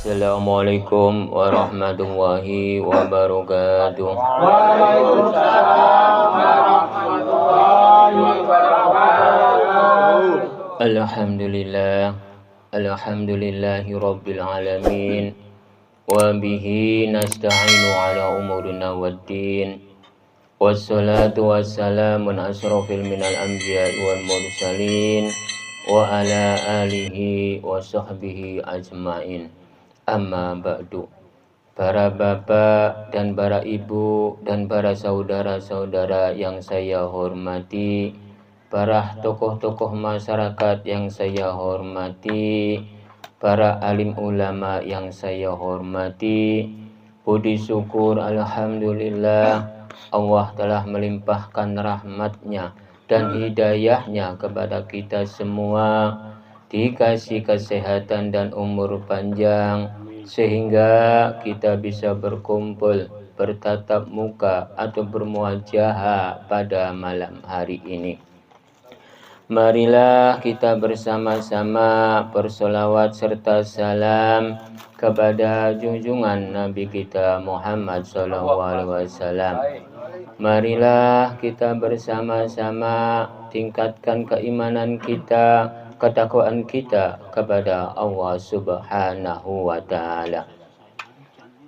Assalamualaikum warahmatullahi wabarakatuh. Waalaikumsalam warahmatullahi wabarakatuh. Alhamdulillahi rabbil alamin. Wa bihi nasta'inu ala umurina waddin. Wassalatu wassalamun asrafil minal anbiya'i wal mursalin wa ala alihi wa sahbihi ajmain. Amma ba'du. Para bapak dan para ibu dan para saudara-saudara yang saya hormati, para tokoh-tokoh masyarakat yang saya hormati, para alim ulama yang saya hormati, puji syukur alhamdulillah Allah telah melimpahkan rahmatnya dan hidayahnya kepada kita semua, dikasih kesehatan dan umur panjang sehingga kita bisa berkumpul, bertatap muka atau bermuajahah pada malam hari ini. Marilah kita bersama-sama bersolawat serta salam kepada junjungan Nabi kita Muhammad SAW. Marilah kita bersama-sama tingkatkan keimanan kita, ketakwaan kita kepada Allah Subhanahu wa Ta'ala.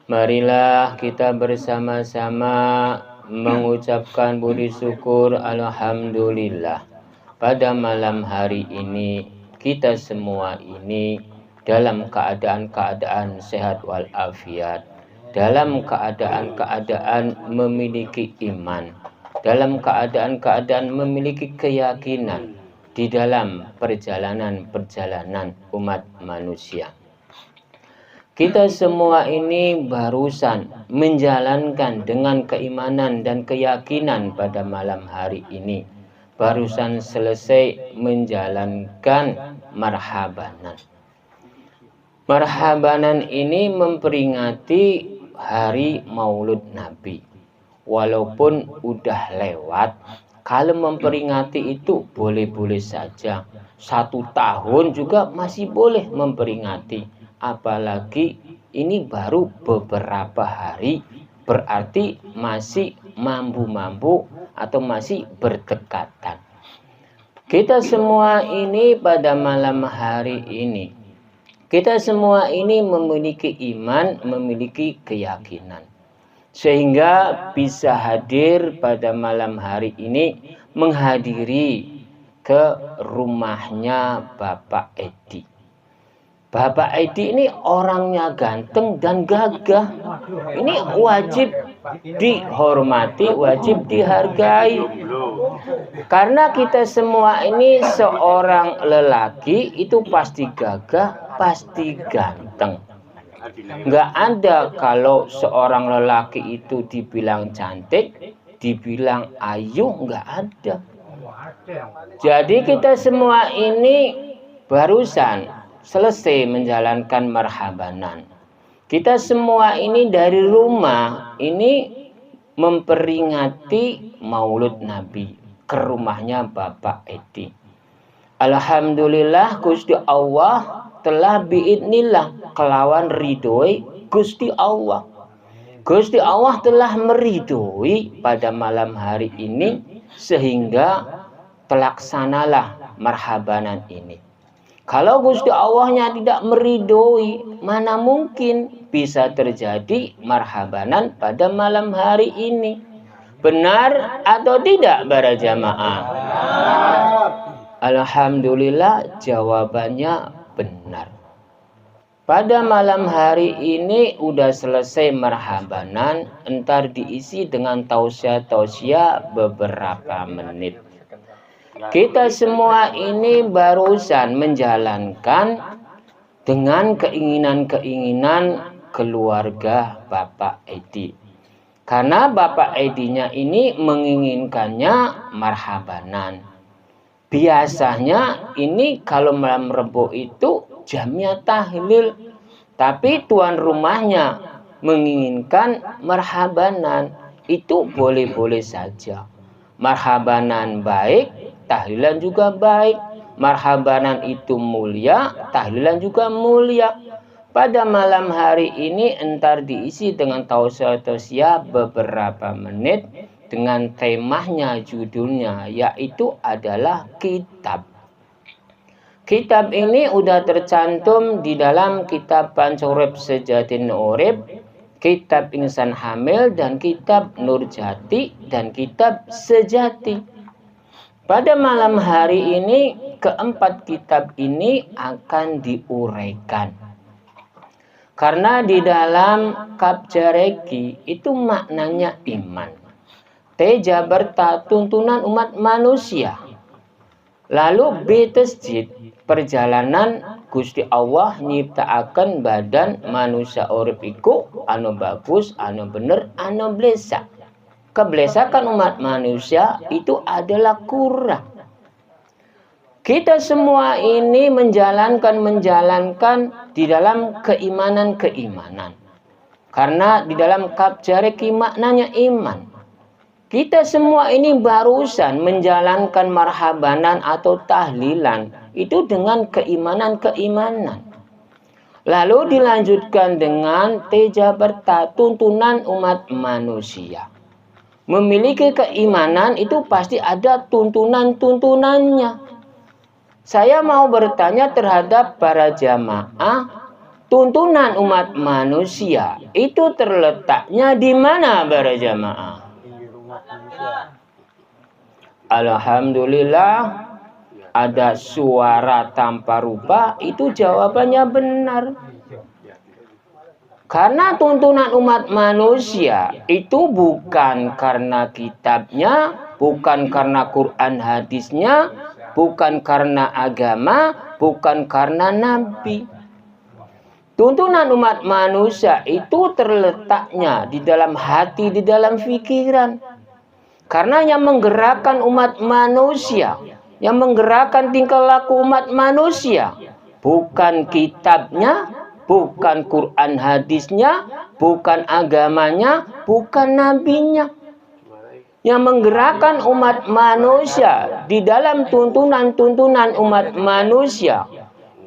Marilah kita bersama-sama mengucapkan puji syukur alhamdulillah. Pada malam hari ini kita semua ini dalam keadaan sehat walafiat, dalam keadaan memiliki iman, dalam keadaan memiliki keyakinan di dalam perjalanan umat manusia. Kita semua ini barusan menjalankan dengan keimanan dan keyakinan pada malam hari ini. Barusan selesai menjalankan marhabanan. Marhabanan ini memperingati hari Maulud Nabi. Walaupun udah lewat, kalau memperingati itu boleh-boleh saja. 1 tahun juga masih boleh memperingati. Apalagi ini baru beberapa hari, berarti masih mampu-mampu atau masih berdekatan. Kita semua ini pada malam hari ini, kita semua ini memiliki iman, memiliki keyakinan, sehingga bisa hadir pada malam hari ini menghadiri ke rumahnya Bapak Edi. Bapak Edi ini orangnya ganteng dan gagah. Ini wajib dihormati, wajib dihargai. Karena kita semua ini seorang lelaki itu pasti gagah, pasti ganteng. Nggak ada kalau seorang lelaki itu dibilang cantik, dibilang ayu, nggak ada. Jadi kita semua ini barusan selesai menjalankan marhabanan. Kita semua ini dari rumah ini memperingati Maulud Nabi ke rumahnya Bapak Edi. Alhamdulillah Gusti Allah telah biidnillah kelawan ridhoi Gusti Allah. Gusti Allah telah meridhoi pada malam hari ini sehingga telaksanalah marhabanan ini. Kalau Gusti Allahnya tidak meridhoi, mana mungkin bisa terjadi marhabanan pada malam hari ini? Benar atau tidak para jamaah? Alhamdulillah jawabannya benar. Pada malam hari ini udah selesai marhabanan, entar diisi dengan tausiah beberapa menit. Kita semua ini barusan menjalankan dengan keinginan-keinginan keluarga Bapak Edi. Karena Bapak Edinya ini menginginkannya marhabanan. Biasanya ini kalau malam Rebo itu jamnya tahlil. Tapi tuan rumahnya menginginkan marhabanan. Itu boleh-boleh saja. Marhabanan baik, tahlilan juga baik. Marhabanan itu mulia, tahlilan juga mulia. Pada malam hari ini entar diisi dengan tausiah beberapa menit dengan temanya, judulnya, yaitu adalah kitab. Kitab ini udah tercantum di dalam kitab Pancorep Sejatin Urip, kitab Insan Hamil, dan kitab Nurjati, dan kitab Sejati. Pada malam hari ini, keempat kitab ini akan diuraikan. Karena di dalam Kapjareki itu maknanya iman. Teja berta tuntunan umat manusia. Lalu Betesjid perjalanan Gusti Allah nyiptaaken badan manusia urip iku anu bagus, anu bener, anu blesa. Keblesakan umat manusia itu adalah kurang. Kita semua ini menjalankan di dalam keimanan. Karena di dalam Kapjareki maknanya iman. Kita semua ini barusan menjalankan marhabanan atau tahlilan itu dengan keimanan. Lalu dilanjutkan dengan teja berta tuntunan umat manusia. Memiliki keimanan itu pasti ada tuntunannya. Saya mau bertanya terhadap para jamaah, tuntunan umat manusia itu terletaknya di mana para jamaah? Alhamdulillah, ada suara tanpa rupa, itu jawabannya benar. Karena tuntunan umat manusia itu bukan karena kitabnya, bukan karena Quran hadisnya, bukan karena agama, bukan karena nabi. Tuntunan umat manusia itu terletaknya di dalam hati, di dalam pikiran. Karena yang menggerakkan umat manusia, yang menggerakkan tingkah laku umat manusia, bukan kitabnya, bukan Quran hadisnya, bukan agamanya, bukan nabinya. Yang menggerakkan umat manusia di dalam tuntunan umat manusia,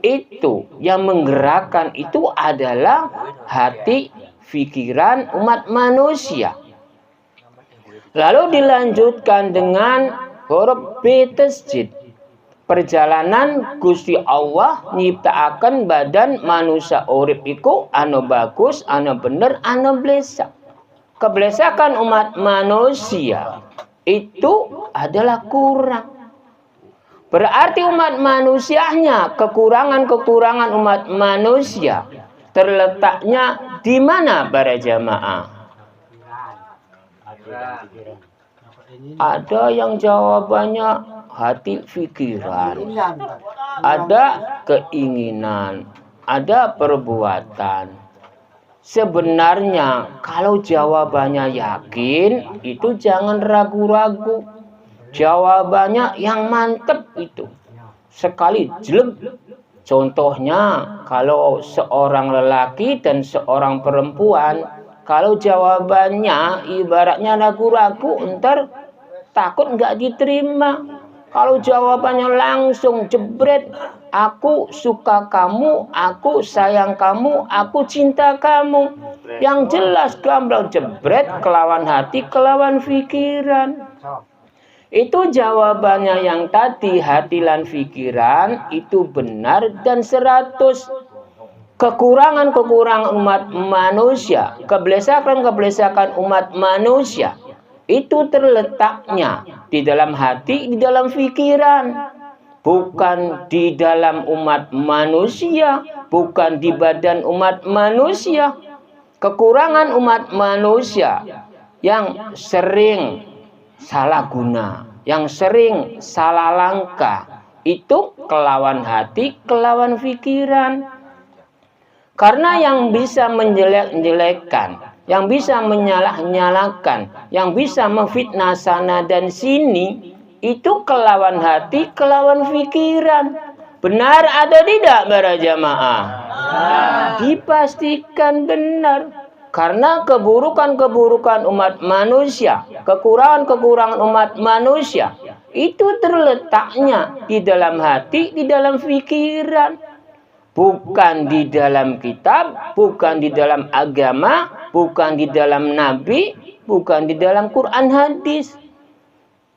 itu yang menggerakkan itu adalah hati, pikiran umat manusia. Lalu dilanjutkan dengan huruf Betesjid. Perjalanan Gusti Allah nyiptaaken badan manusia urip iku anu bagus, anu bener, anu blesa. Keblesakan umat manusia itu adalah kurang. Berarti umat manusianya, kekurangan umat manusia terletaknya di mana para jamaah? Ada yang jawabannya hati pikiran, ada keinginan, ada perbuatan. Sebenarnya kalau jawabannya yakin, itu jangan ragu-ragu. Jawabannya yang mantep itu. Sekali jelek. Contohnya kalau seorang lelaki dan seorang perempuan, kalau jawabannya ibaratnya ragu-ragu, ntar takut nggak diterima. Kalau jawabannya langsung jebret, aku suka kamu, aku sayang kamu, aku cinta kamu. Yang jelas gamblang jebret, kelawan hati, kelawan pikiran. Itu jawabannya yang tadi, hati dan pikiran itu benar dan 100. Kekurangan umat manusia, keblesakan umat manusia itu terletaknya di dalam hati, di dalam pikiran, bukan di dalam umat manusia, bukan di badan umat manusia. Kekurangan umat manusia yang sering salah guna, yang sering salah langkah, itu kelawan hati, kelawan pikiran. Karena yang bisa menjelek-jelekkan, yang bisa menyalah-nyalakan, yang bisa memfitnah sana dan sini, itu kelawan hati, kelawan pikiran. Benar ada tidak para jamaah? Dipastikan benar. Karena keburukan umat manusia, kekurangan umat manusia, itu terletaknya di dalam hati, di dalam pikiran. bukan di dalam kitab, bukan di dalam agama, bukan di dalam nabi, bukan di dalam Quran hadis.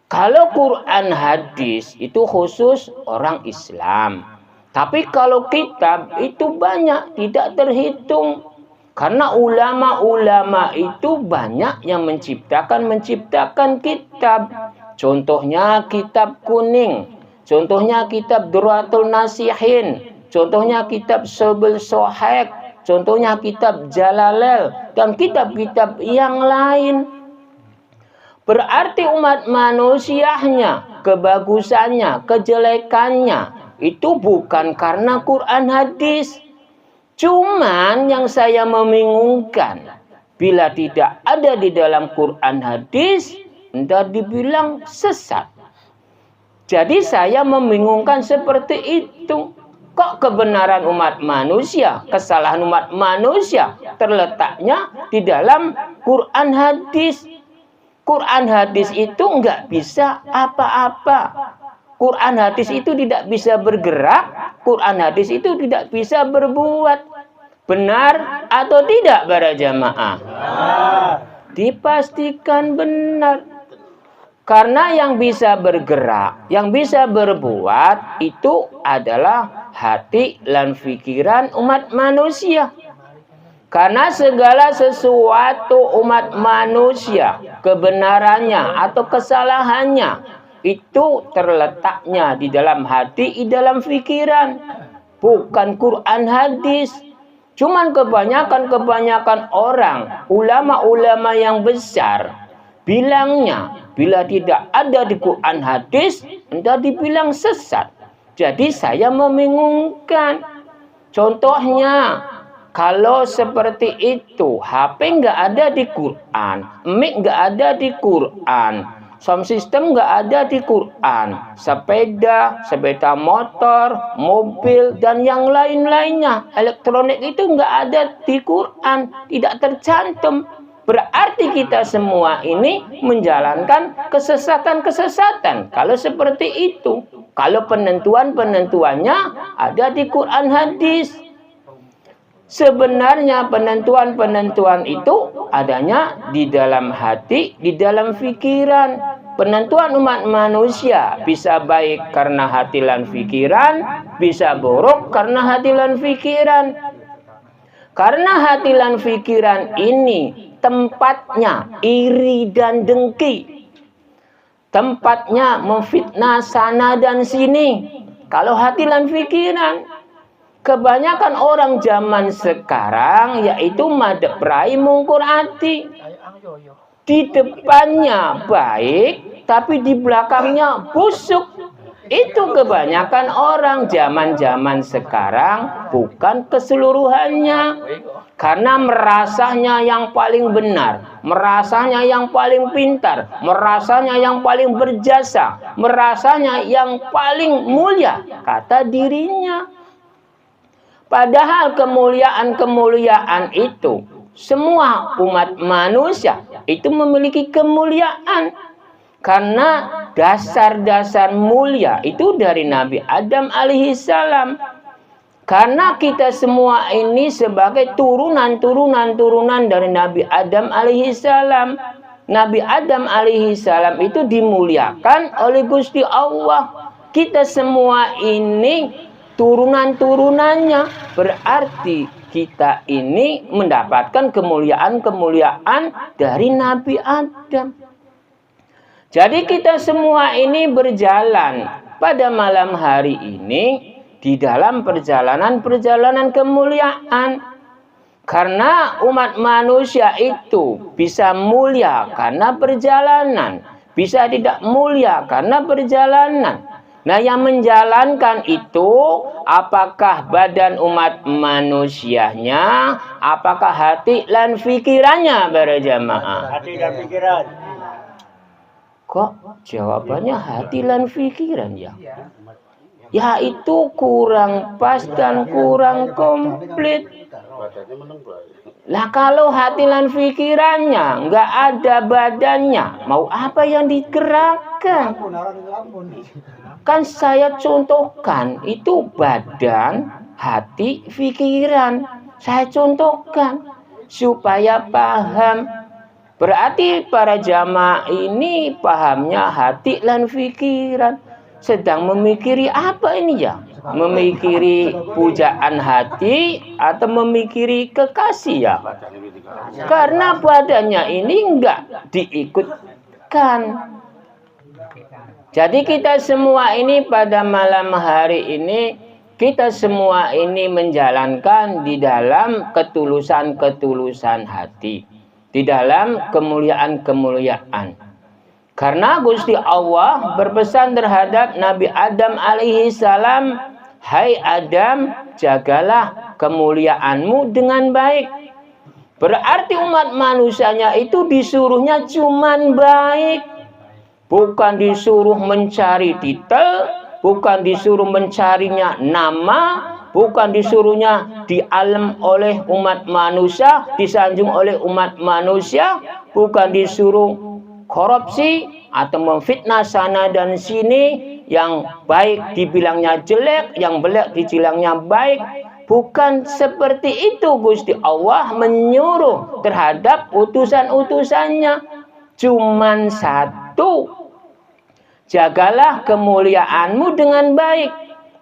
Kalau Quran hadis itu khusus orang Islam. Tapi kalau kitab itu banyak, tidak terhitung. Karena ulama-ulama itu banyak yang menciptakan kitab. Contohnya kitab kuning. Contohnya kitab Duratul Nasihin. Contohnya kitab Sabil Sohek. Contohnya kitab Jalalel. Dan kitab-kitab yang lain. Berarti umat manusianya, kebagusannya, kejelekannya, itu bukan karena Quran hadis. Cuman yang saya membingungkan, bila tidak ada di dalam Quran hadis, entah dibilang sesat. Jadi saya membingungkan seperti itu. Kok kebenaran umat manusia, kesalahan umat manusia terletaknya di dalam Quran hadis. Quran hadis itu enggak bisa apa-apa. Quran hadis itu tidak bisa bergerak. Quran hadis itu tidak bisa berbuat. Benar atau tidak para jamaah? Dipastikan benar. Karena yang bisa bergerak, yang bisa berbuat itu adalah hati dan pikiran umat manusia. Karena segala sesuatu umat manusia, kebenarannya atau kesalahannya, itu terletaknya di dalam hati, di dalam pikiran. Bukan Quran hadis. Cuman kebanyakan orang, ulama-ulama yang besar, bilangnya, bila tidak ada di Quran hadis, entah dibilang sesat. Jadi saya membingungkan. Contohnya, kalau seperti itu, HP nggak ada di Quran, mic nggak ada di Quran, sound system nggak ada di Quran, sepeda motor, mobil, dan yang lain-lainnya, elektronik itu nggak ada di Quran, tidak tercantum. Berarti kita semua ini menjalankan kesesatan-kesesatan. Kalau seperti itu, kalau penentuannya ada di Quran hadis. Sebenarnya penentuan itu adanya di dalam hati, di dalam pikiran. Penentuan umat manusia bisa baik karena hati dan pikiran, bisa buruk karena hati dan pikiran. Karena hati dan pikiran ini tempatnya iri dan dengki. Tempatnya memfitnah sana dan sini. Kalau hati dan pikiran, kebanyakan orang zaman sekarang yaitu madeprai mungkur hati. Di depannya baik, tapi di belakangnya busuk. Itu kebanyakan orang zaman sekarang, bukan keseluruhannya. Karena merasanya yang paling benar, merasanya yang paling pintar, merasanya yang paling berjasa, merasanya yang paling mulia, kata dirinya. Padahal kemuliaan itu, semua umat manusia itu memiliki kemuliaan. Karena dasar-dasar mulia itu dari Nabi Adam alaihissalam. Karena kita semua ini sebagai turunan dari Nabi Adam alaihissalam. Nabi Adam alaihissalam itu dimuliakan oleh Gusti Allah. Kita semua ini turunan-turunannya, berarti kita ini mendapatkan kemuliaan dari Nabi Adam. Jadi kita semua ini berjalan pada malam hari ini di dalam perjalanan kemuliaan. Karena umat manusia itu bisa mulia karena perjalanan, bisa tidak mulia karena perjalanan. Nah, yang menjalankan itu apakah badan umat manusianya, apakah hati dan pikirannya para jamaah? Hati dan pikiran. Kok jawabannya hati dan pikiran ya? Ya itu kurang pas dan kurang komplit. Lah kalau hati dan pikirannya nggak ada badannya, mau apa yang digerakkan? Kan saya contohkan itu badan hati, pikiran. Saya contohkan supaya paham. Berarti para jamaah ini pahamnya hati dan pikiran. Sedang memikiri apa ini ya? Memikiri pujaan hati atau memikiri kekasih ya? Karena badannya ini enggak diikutkan. Jadi kita semua ini pada malam hari ini, kita semua ini menjalankan di dalam ketulusan-ketulusan hati, di dalam kemuliaan-kemuliaan. Karena Gusti Allah berpesan terhadap Nabi Adam alaihi salam, "Hai Adam, jagalah kemuliaanmu dengan baik." Berarti umat manusianya itu disuruhnya cuman baik. Bukan disuruh mencari titel, bukan disuruh mencarinya nama, bukan disuruhnya dialem oleh umat manusia, disanjung oleh umat manusia, bukan disuruh korupsi atau memfitnah sana dan sini, yang baik dibilangnya jelek, yang jelek dibilangnya baik. Bukan seperti itu Gusti Allah menyuruh terhadap utusan-utusannya. Cuman satu, jagalah kemuliaanmu dengan baik.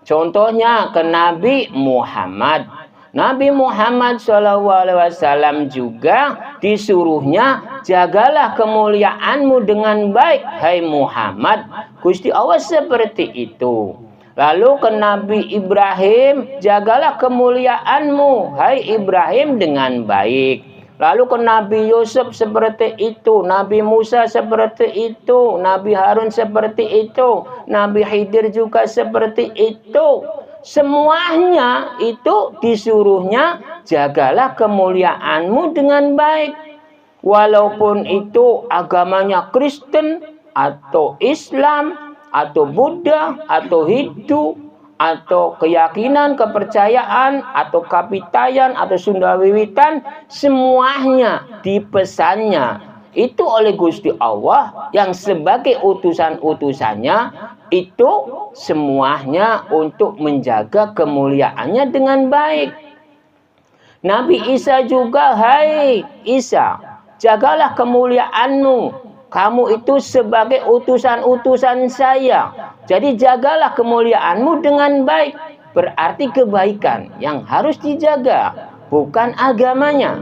Contohnya ke Nabi Muhammad. Nabi Muhammad SAW juga disuruhnya, jagalah kemuliaanmu dengan baik, hai Muhammad. Gusti Allah seperti itu. Lalu ke Nabi Ibrahim, jagalah kemuliaanmu, hai Ibrahim, dengan baik. Lalu ke Nabi Yusuf seperti itu, Nabi Musa seperti itu, Nabi Harun seperti itu, Nabi Khidir juga seperti itu. Semuanya itu disuruhnya, jagalah kemuliaanmu dengan baik. Walaupun itu agamanya Kristen atau Islam atau Buddha atau Hindu atau keyakinan, kepercayaan atau Kapitayan atau Sunda Wiwitan, semuanya dipesannya itu oleh Gusti Allah yang sebagai utusan-utusannya itu semuanya untuk menjaga kemuliaannya dengan baik. Nabi Isa juga, hai Isa, jagalah kemuliaanmu. Kamu itu sebagai utusan-utusan saya. Jadi jagalah kemuliaanmu dengan baik. Berarti kebaikan yang harus dijaga, bukan agamanya.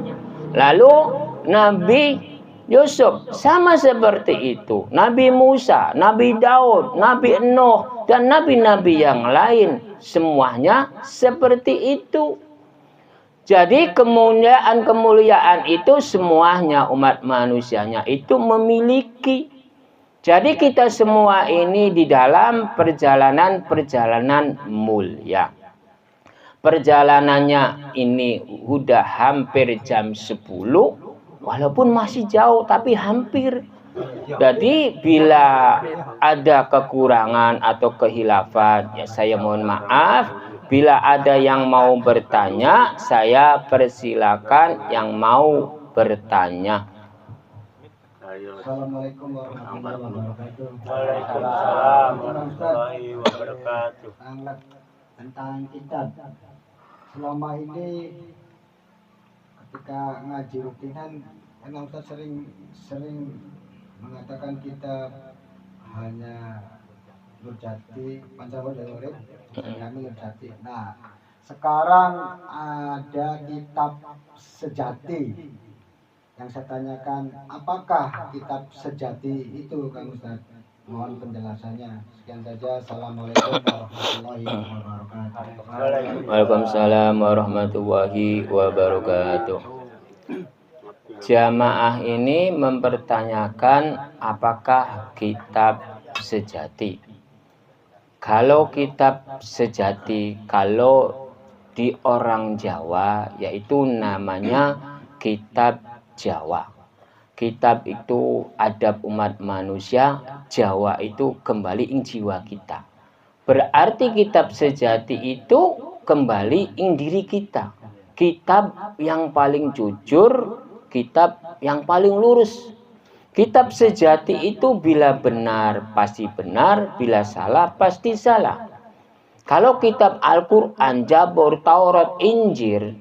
Lalu Nabi Yusuf sama seperti itu. Nabi Musa, Nabi Daud, Nabi Nuh, dan nabi-nabi yang lain. Semuanya seperti itu. Jadi kemuliaan-kemuliaan itu semuanya umat manusianya itu memiliki. Jadi kita semua ini di dalam perjalanan-perjalanan mulia. Perjalanannya ini udah hampir jam 10, walaupun masih jauh tapi hampir. Jadi bila ada kekurangan atau kehilafan, ya saya mohon maaf. Bila ada yang mau bertanya, saya persilakan yang mau bertanya. Assalamualaikum warahmatullahi wabarakatuh. Waalaikumsalam warahmatullahi wabarakatuh. Tentang kitab. Selama ini ketika ngaji rutinan, kan Ustaz sering mengatakan kita hanya Nurjati, Pancawada Urip, kami Nurjati. Nah, sekarang ada kitab sejati. Yang saya tanyakan, apakah kitab sejati itu, Kang Ustaz? Mohon penjelasannya. Sekian saja. Assalamualaikum warahmatullahi wabarakatuh. Waalaikumsalam warahmatullahi wabarakatuh. Jamaah ini mempertanyakan apakah kitab sejati. Kalau kitab sejati, kalau di orang Jawa, yaitu namanya kitab Jawa. Kitab itu adab umat manusia, Jawa itu kembali ing jiwa kita. Berarti kitab sejati itu kembali ing diri kita. Kitab yang paling jujur, kitab yang paling lurus. Kitab sejati itu bila benar pasti benar, bila salah pasti salah. Kalau kitab Al-Quran, Zabur, Taurat, Injil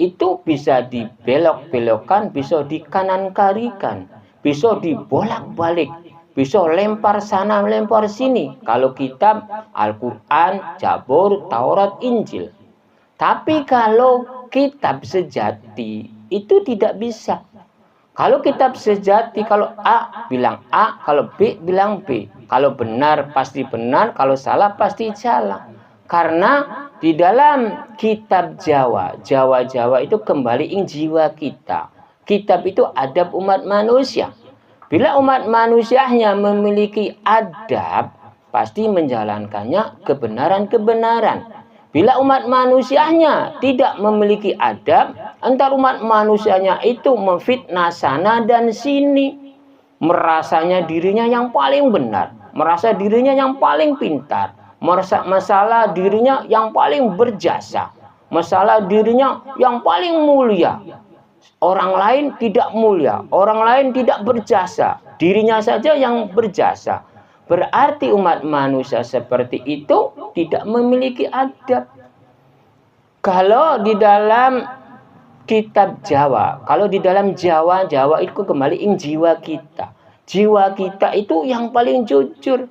itu bisa dibelok-belokkan, bisa dikanan-karikan, bisa dibolak-balik, bisa lempar sana, lempar sini. Kalau kitab Al-Quran, Zabur, Taurat, Injil. Tapi kalau kitab sejati itu tidak bisa. Kalau kitab sejati, kalau A bilang A, kalau B bilang B. Kalau benar pasti benar, kalau salah pasti salah. Karena di dalam kitab Jawa itu kembali ing jiwa kita. Kitab itu adab umat manusia. Bila umat manusianya memiliki adab, pasti menjalankannya kebenaran-kebenaran. Bila umat manusianya tidak memiliki adab, antar umat manusianya itu memfitnah sana dan sini. Merasanya dirinya yang paling benar, merasa dirinya yang paling pintar, merasa masalah dirinya yang paling berjasa, masalah dirinya yang paling mulia. Orang lain tidak mulia, orang lain tidak berjasa, dirinya saja yang berjasa. Berarti umat manusia seperti itu tidak memiliki adab. Kalau di dalam kitab Jawa, kalau di dalam Jawa itu kembali ing jiwa kita. Jiwa kita itu yang paling jujur.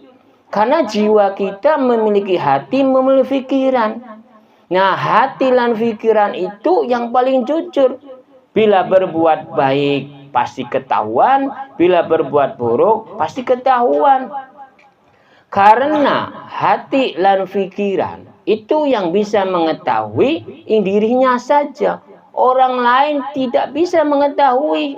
Karena jiwa kita memiliki hati, memiliki pikiran. Nah, hati dan pikiran itu yang paling jujur. Bila berbuat baik pasti ketahuan, bila berbuat buruk pasti ketahuan. Karena hati dan pikiran itu yang bisa mengetahui dirinya saja. Orang lain tidak bisa mengetahui.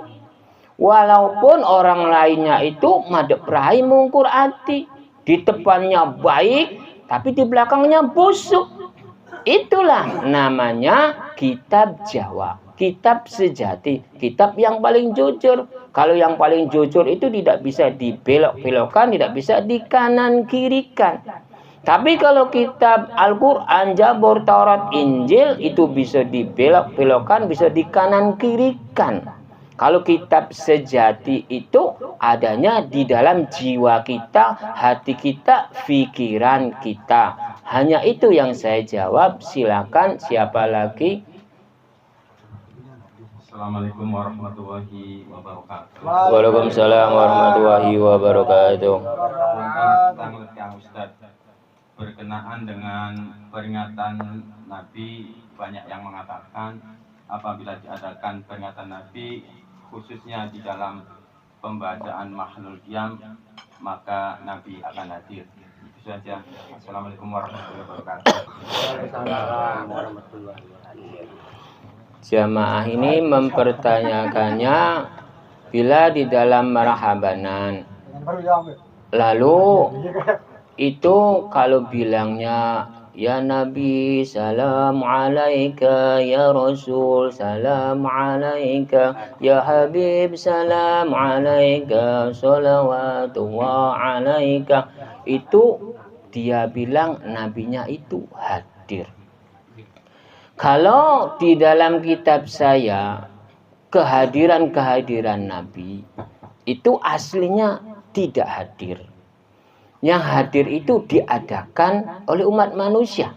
Walaupun orang lainnya itu madep rai mungkur hati. Di depannya baik, tapi di belakangnya busuk. Itulah namanya kitab Jawa. Kitab sejati, kitab yang paling jujur. Kalau yang paling jujur itu tidak bisa dibelok-belokkan, tidak bisa dikanan-kirikan. Tapi kalau kitab Al-Quran, Zabur, Taurat, Injil itu bisa dibelok-belokkan, bisa dikanan-kirikan. Kalau kitab sejati itu adanya di dalam jiwa kita, hati kita, pikiran kita. Hanya itu yang saya jawab. Silakan siapa lagi? Assalamualaikum warahmatullahi wabarakatuh. Waalaikumsalam warahmatullahi wabarakatuh. Tentang Ustaz, berkenaan dengan peringatan Nabi, banyak yang mengatakan apabila diadakan peringatan Nabi, khususnya di dalam pembacaan Mahlul Qiyam, maka Nabi akan hadir. Itu saja. Assalamualaikum warahmatullahi wabarakatuh. Waalaikumsalam warahmatullahi wabarakatuh. Jamaah ini mempertanyakannya bila di dalam marhabanan. Lalu itu kalau bilangnya ya Nabi salam alaika, ya Rasul salam alaika, ya Habib salam alaika, sholawatullah alaika, itu dia bilang nabinya itu hadir. Kalau di dalam kitab saya kehadiran Nabi itu aslinya tidak hadir. Yang hadir itu diadakan oleh umat manusia.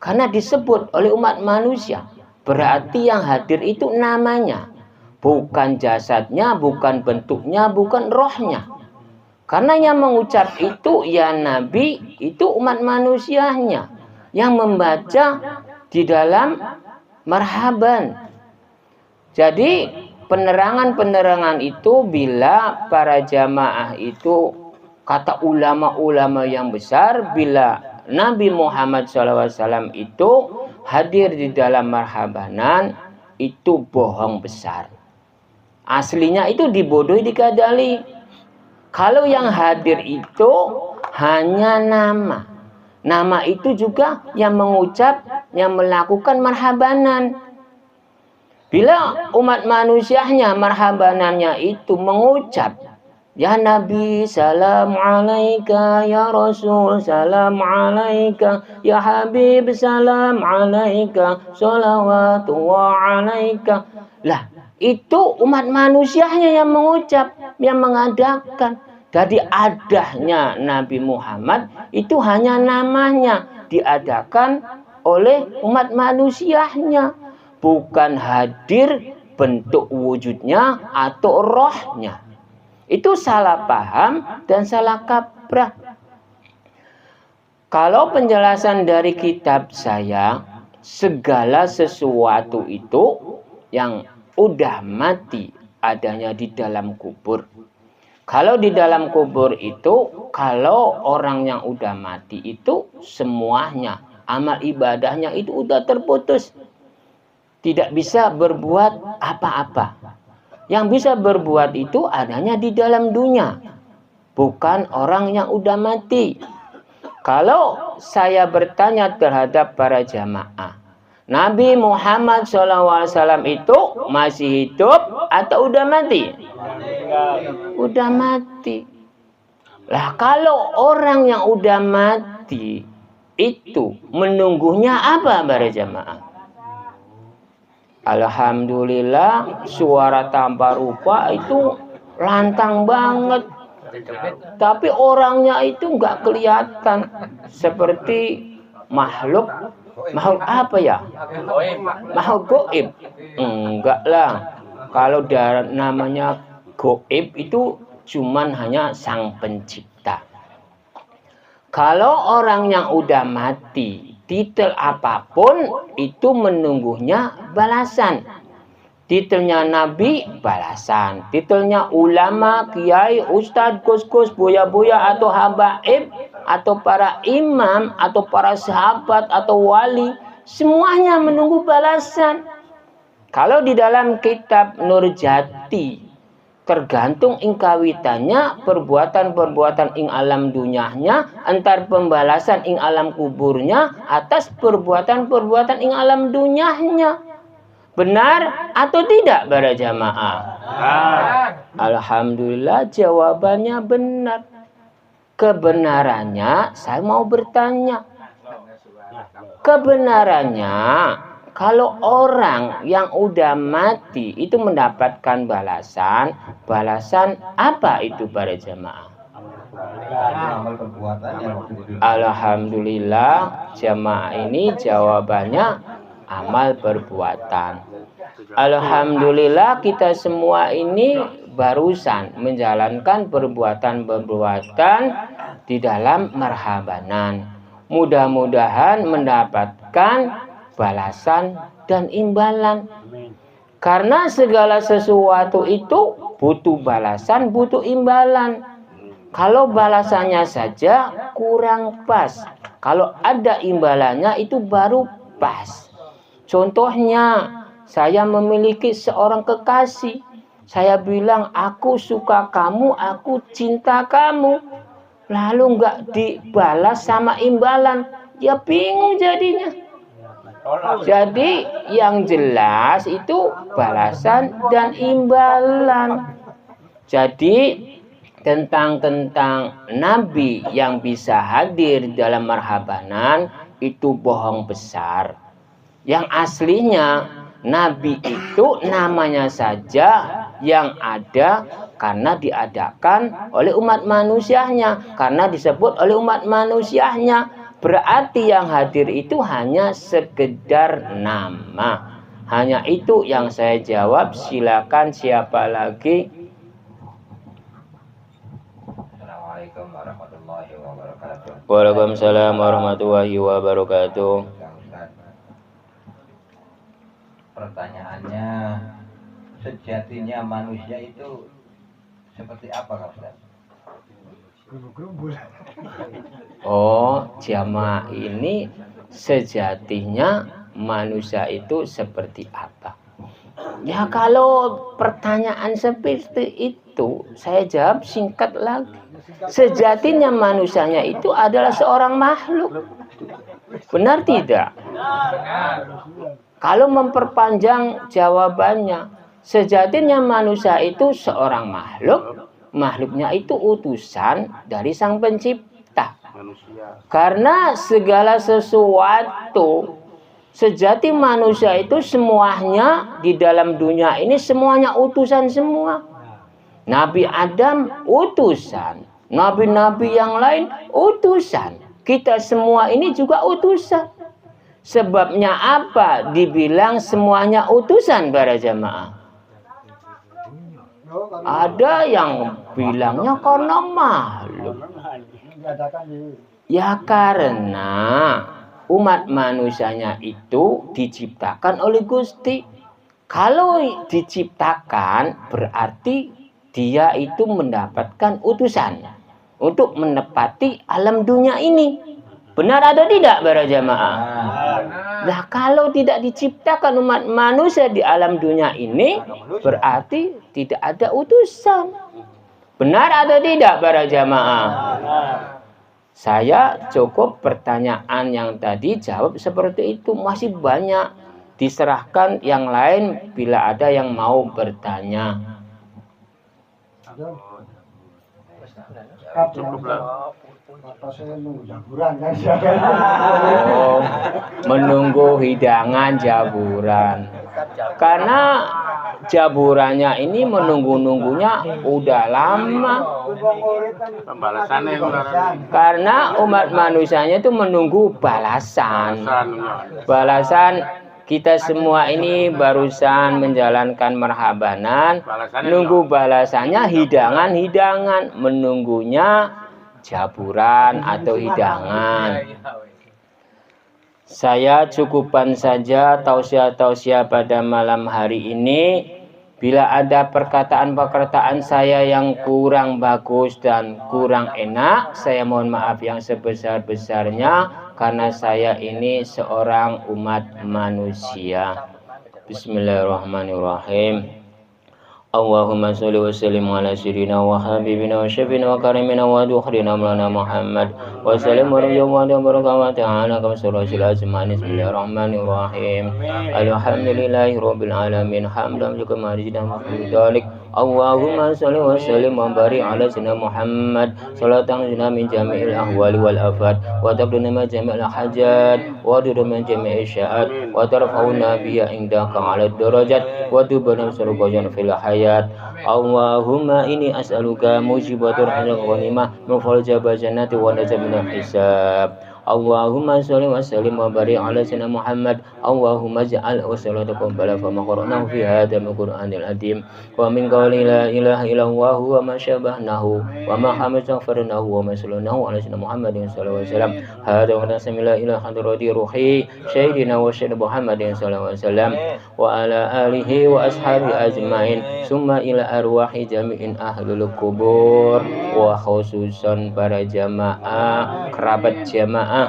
Karena disebut oleh umat manusia. Berarti yang hadir itu namanya. Bukan jasadnya, bukan bentuknya, bukan rohnya. Karena yang mengucap itu ya Nabi itu umat manusianya. Yang membaca di dalam marhaban. Jadi penerangan itu bila para jamaah itu kata ulama-ulama yang besar, bila Nabi Muhammad SAW itu hadir di dalam marhabanan, itu bohong besar. Aslinya itu dibodohi, dikadali. Kalau yang hadir itu hanya nama. Nama itu juga yang mengucap, yang melakukan marhabanan. Bila umat manusianya marhabanannya itu mengucap, ya Nabi salam alaika, ya Rasul salam alaika, ya Habib salam alaika, sholawatullah alaika. Lah, itu umat manusianya yang mengucap, yang mengadakan. Jadi adahnya Nabi Muhammad itu hanya namanya. diadakan oleh umat manusianya, bukan hadir bentuk wujudnya atau rohnya. Itu salah paham dan salah kaprah. Kalau penjelasan dari kitab saya, segala sesuatu itu yang udah mati adanya di dalam kubur. Kalau di dalam kubur itu, kalau orang yang udah mati itu semuanya amal ibadahnya itu udah terputus. Tidak bisa berbuat apa-apa. Yang bisa berbuat itu adanya di dalam dunia, bukan orang yang udah mati. Kalau saya bertanya terhadap para jamaah, Nabi Muhammad SAW itu masih hidup atau udah mati? Udah mati. Lah kalau orang yang udah mati itu menunggunya apa para jamaah? Alhamdulillah suara tanpa rupa itu lantang banget. Tapi orangnya itu nggak kelihatan, seperti makhluk apa ya? Makhluk goib. Enggak lah. Kalau namanya goib itu cuman hanya sang pencipta. Kalau orang yang udah mati, titel apapun itu menunggunya balasan. Titelnya Nabi, balasan. Titelnya ulama, kiai, ustadz, kus-kus, buya-buya, atau habaib, atau para imam, atau para sahabat, atau wali, semuanya menunggu balasan. Kalau di dalam kitab Nurjati, tergantung ing kawitannya, perbuatan-perbuatan ing alam dunyanya, antar pembalasan ing alam kuburnya, atas perbuatan-perbuatan ing alam dunyanya. Benar atau tidak para jamaah? Alhamdulillah jawabannya benar. Kebenarannya saya mau bertanya. Kebenarannya kalau orang yang udah mati itu mendapatkan balasan, balasan apa itu para jamaah? Alhamdulillah jamaah ini jawabannya amal perbuatan. Alhamdulillah kita semua ini barusan menjalankan perbuatan-perbuatan di dalam marhabanan. Mudah-mudahan mendapatkan balasan dan imbalan. Karena segala sesuatu itu butuh balasan, butuh imbalan. Kalau balasannya saja kurang pas. Kalau ada imbalannya itu baru pas. Contohnya, saya memiliki seorang kekasih. Saya bilang, aku suka kamu, aku cinta kamu. Lalu nggak dibalas sama imbalan. Ya bingung jadinya. Jadi yang jelas itu balasan dan imbalan. Jadi tentang Nabi yang bisa hadir dalam marhabanan itu bohong besar. Yang aslinya Nabi itu namanya saja yang ada karena diadakan oleh umat manusianya, karena disebut oleh umat manusianya. Berarti yang hadir itu hanya sekedar nama. Hanya itu yang saya jawab. Silakan siapa lagi? Assalamualaikum warahmatullahi wabarakatuh. Waalaikumsalam warahmatullahi wabarakatuh. Pertanyaannya, sejatinya manusia itu seperti apa, Kak Ustaz? Oh, jamaah ini sejatinya manusia itu seperti apa? Ya kalau pertanyaan seperti itu, saya jawab singkat lagi. Sejatinya manusianya itu adalah seorang makhluk. Benar tidak? Kalau memperpanjang jawabannya, sejatinya manusia itu seorang makhluk. Makhluknya itu utusan dari Sang Pencipta. Karena segala sesuatu, sejati manusia itu semuanya di dalam dunia ini semuanya utusan semua. Nabi Adam utusan, nabi-nabi yang lain utusan. Kita semua ini juga utusan. Sebabnya apa? Dibilang semuanya utusan para jamaah. Ada yang bilangnya karena makhluk. Ya karena umat manusianya itu diciptakan oleh Gusti. Kalau diciptakan berarti dia itu mendapatkan utusan untuk menepati alam dunia ini. Benar atau tidak para jamaah? Nah, kalau tidak diciptakan umat manusia di alam dunia ini, berarti tidak ada utusan. Benar atau tidak para jamaah? Saya cukup pertanyaan yang tadi jawab seperti itu. Masih banyak, diserahkan yang lain bila ada yang mau bertanya. Oh, menunggu hidangan jaburan. Karena jaburannya ini menunggu-nunggunya udah lama. Karena umat manusianya itu menunggu balasan. Balasan kita semua ini barusan menjalankan marhabanan, nunggu balasannya hidangan-hidangan, menunggunya jaburan atau hidangan. Saya cukupkan saja tausiah-tausiah pada malam hari ini. Bila ada perkataan-perkataan saya yang kurang bagus dan kurang enak, saya mohon maaf yang sebesar-besarnya karena saya ini seorang umat manusia. Bismillahirrahmanirrahim. Allahumma sholli wa sallim ala sayyidina wa habibina wa syafiina wa karimina wa dukhrina maulana Muhammad wa sallim wa barakatuh ta'ala kama surajil azmani. Bismillahirrahmanirrahim. Alhamdulillahi rabbil alamin hamdan kama majidan dzalik. Allahumma sholli wa sallim wa barik ala sayyidina Muhammad salatan lana min jami'il ahwali wal afat wa tabduna ma jami'il hajat wa tuduna jami'il sya'at wa tarfa'una biya indaka ala darajat wa tubana surqajan fil hayat. Allahumma inni as'aluka mujibatul hajat wa nimah mufal jabajannati wa najabna hisab. Allahumma sholli wa sallim wa barik ala sayyidina Muhammad. Allahumma ja'al usalatakum bala fa maqarnahu fi hadzal qur'anil adim wa min qawli la ilaha illallah wa ma syabahnahu wa ma hamastaghfarnahu wa ma sallallahu ala sayyidina Muhammadin sallallahu alaihi wasallam. Hadza wa nasmila ila hadrati ruhi sayyidina wa sayyidina Muhammadin sallallahu alaihi wasallam wa ala alihi wa ashabi ajmain summa ila arwahi jami'in ahlul kubur wa khususan para jamaah kerabat jamaah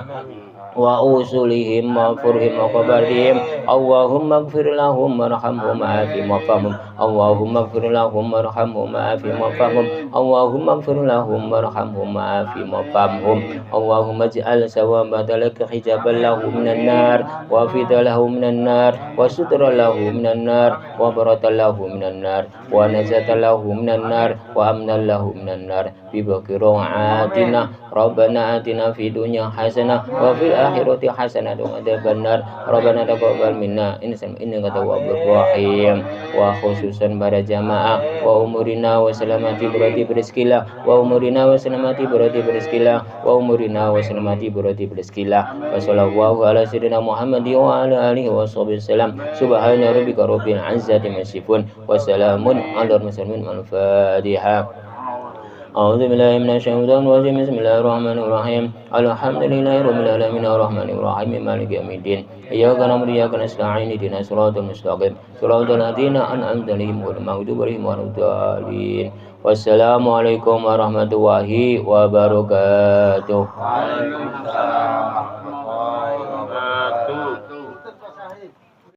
wa usulihim wa furhim wa qabarihim. Allahumma ighfir lahum warhamhum wa'afihim wa'fahum. Allahumma ighfir lahum warhamhum wa'afihim wa'fahum. Allahumma ighfir lahum warhamhum wa'afihim wa'fahum. Allahumma ij'al sawabata laka hijaban lahum minan nar wa fidalahu minan nar wa sutra lahu minan nar wa baratan lahu minan nar wa najatan lahu minan nar wa amnan lahu minan nar bi baqiro'atina. Rabbana atina fid dunya hasanah wa fil akhirati hasanah wa adzaban nar. Rabbana taqabbal minna innaka tawwabur rahim. Wa khususan para jamaah wa umurina wa salamati berarti berizkilah wa umurina wa salamati berarti berizkilah wa umurina wa salamati berarti berizkilah. Wa sallallahu ala sayyidina Muhammad wa ala alihi wa sahbihi wasallam. Subhana rabbika rabbil izzati amma yasifun wa salamun ala mursalin. Al-Fatihah. A'udzu billahi minasyaitonir rajim. Bismillahirrahmanirrahim. Alhamdulillahirabbil alamin arrahmanir rahim maliki yaumiddin. Iyyaka na'budu wa iyyaka nasta'in ihdinas siratal mustaqim siratal ladzina an'amta 'alaihim ghairil maghdubi 'alaihim waladdallin. Wassalamualaikum warahmatullahi wabarakatuh.